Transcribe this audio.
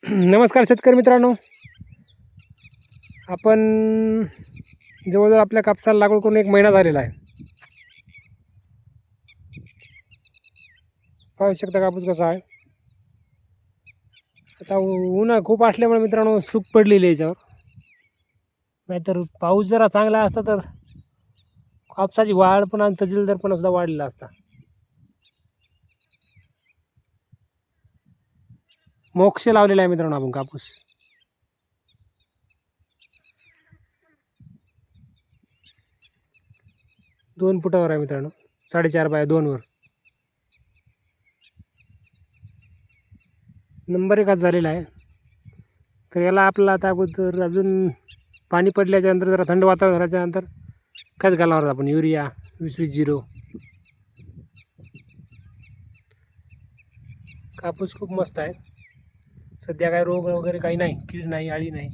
नमस्कार शेतकरी मित्रांनो. आपण जवळजवळ आपल्या कापसाला लागवड करून 1 महिना झालेला आहे. पाहू शकता कापूस कसा आहे. आता ऊन खूप असल्यामुळे मित्रांनो सूक पडलेली याच्यावर. नाहीतर पाऊस जरा चांगला असता तर कापसाची वाढ पण आणि तजीलदारपणा सुद्धा वाढलेला असता. मोक्ष लावलेला आहे मित्रांनो आपण कापूस. दोन फुटावर आहे मित्रांनो, 4.5 बाय 2 वर. नंबर 1 झालेला आहे. तर याला आपल्याला आता अगोदर अजून पाणी पडल्याच्या नंतर जरा थंड वातावरण झाल्याच्या नंतर खत घालणार आपण युरिया 20-20-0. कापूस खूप मस्त आहे. सध्या काय रोग वगैरे काही नाही, कीड नाही, आळी नाही.